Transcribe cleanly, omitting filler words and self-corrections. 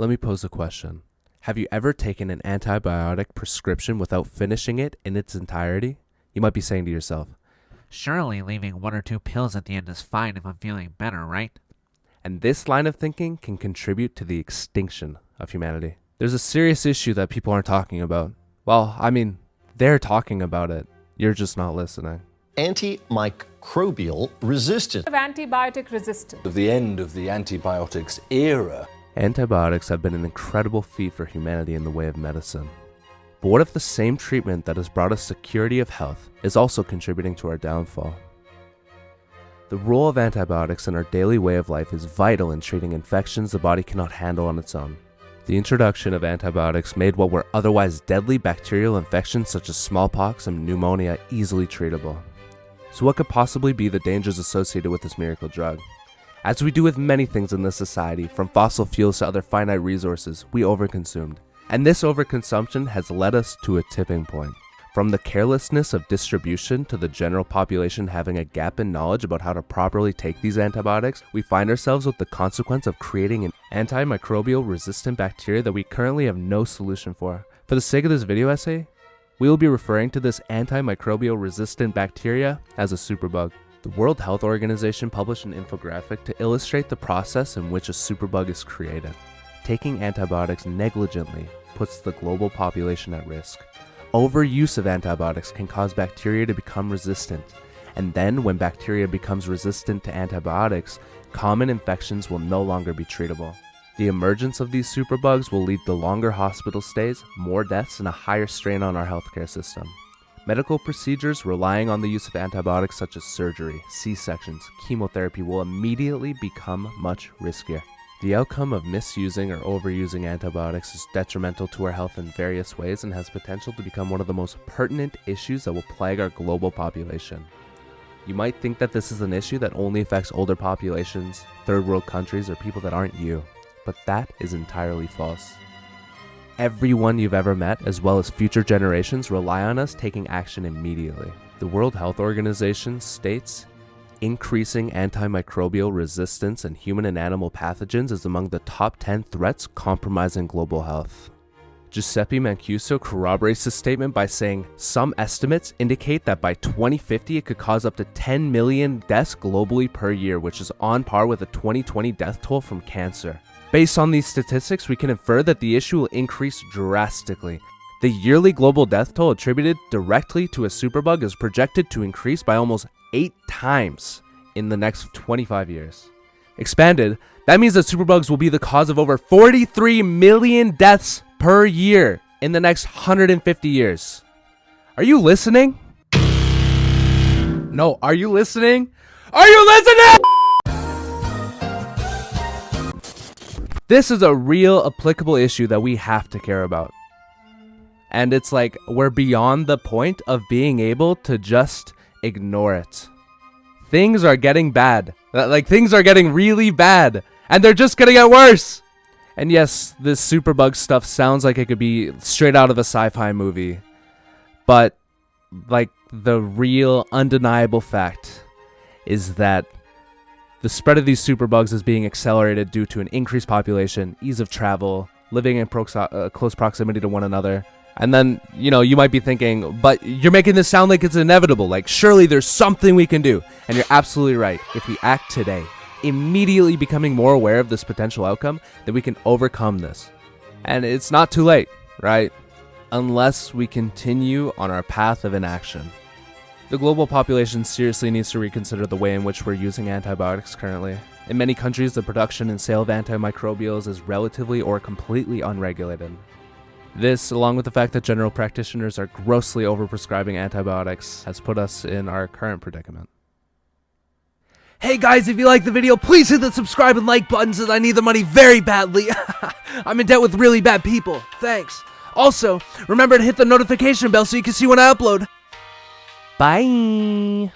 Let me pose a question. Have you ever taken an antibiotic prescription without finishing it in its entirety? You might be saying to yourself, surely leaving 1 or 2 pills at the end is fine if I'm feeling better, right? and this line of thinking can contribute to the extinction of humanity. There's a serious issue that people aren't talking about. Well, I mean, they're talking about it. You're just not listening. Antimicrobial resistance. Of antibiotic resistance. Of the end of the antibiotics era. Antibiotics have been an incredible feat for humanity in the way of medicine. But what if the same treatment that has brought us security of health is also contributing to our downfall? The role of antibiotics in our daily way of life is vital in treating infections the body cannot handle on its own. The introduction of antibiotics made what were otherwise deadly bacterial infections such as smallpox and pneumonia easily treatable. So what could possibly be the dangers associated with this miracle drug? As we do with many things in this society, from fossil fuels to other finite resources, we overconsumed. And this overconsumption has led us to a tipping point. From the carelessness of distribution to the general population having a gap in knowledge about how to properly take these antibiotics, we find ourselves with the consequence of creating an antimicrobial resistant bacteria that we currently have no solution for. For the sake of this video essay, we will be referring to this antimicrobial resistant bacteria as a superbug. The World Health Organization published an infographic to illustrate the process in which a superbug is created. Taking antibiotics negligently puts the global population at risk. Overuse of antibiotics can cause bacteria to become resistant, and then when bacteria becomes resistant to antibiotics, common infections will no longer be treatable. The emergence of these superbugs will lead to longer hospital stays, more deaths, and a higher strain on our healthcare system. Medical procedures relying on the use of antibiotics such as surgery, C-sections, chemotherapy will immediately become much riskier. The outcome of misusing or overusing antibiotics is detrimental to our health in various ways and has potential to become one of the most pertinent issues that will plague our global population. You might think that this is an issue that only affects older populations, third world countries, or people that aren't you, but that is entirely false. Everyone you've ever met, as well as future generations, rely on us taking action immediately. The World Health Organization states, increasing antimicrobial resistance in human and animal pathogens is among the top 10 threats compromising global health. Giuseppe Mancuso corroborates this statement by saying, some estimates indicate that by 2050 it could cause up to 10 million deaths globally per year, which is on par with a 2020 death toll from cancer. Based on these statistics, we can infer that the issue will increase drastically. The yearly global death toll attributed directly to a superbug is projected to increase by almost 8 times in the next 25 years. Expanded, that means that superbugs will be the cause of over 43 million deaths per year in the next 150 years. Are you listening? No, are you listening? Are you listening? This is a real applicable issue that we have to care about. And it's like we're beyond the point of being able to just ignore it. Things are getting bad. Like things are getting really bad. And they're just gonna get worse. And yes, this superbug stuff sounds like it could be straight out of a sci-fi movie. But like the real undeniable fact is that the spread of these superbugs is being accelerated due to an increased population, ease of travel, living in close proximity to one another. And then, you might be thinking, but you're making this sound like it's inevitable. Like, surely there's something we can do. And you're absolutely right. If we act today, immediately becoming more aware of this potential outcome, then we can overcome this. And it's not too late, right? Unless we continue on our path of inaction. The global population seriously needs to reconsider the way in which we're using antibiotics currently. In many countries, the production and sale of antimicrobials is relatively or completely unregulated. This, along with the fact that general practitioners are grossly overprescribing antibiotics, has put us in our current predicament. Hey guys, if you liked the video, please hit the subscribe and like buttons as I need the money very badly. I'm in debt with really bad people. Thanks. Also, remember to hit the notification bell so you can see when I upload. Bye.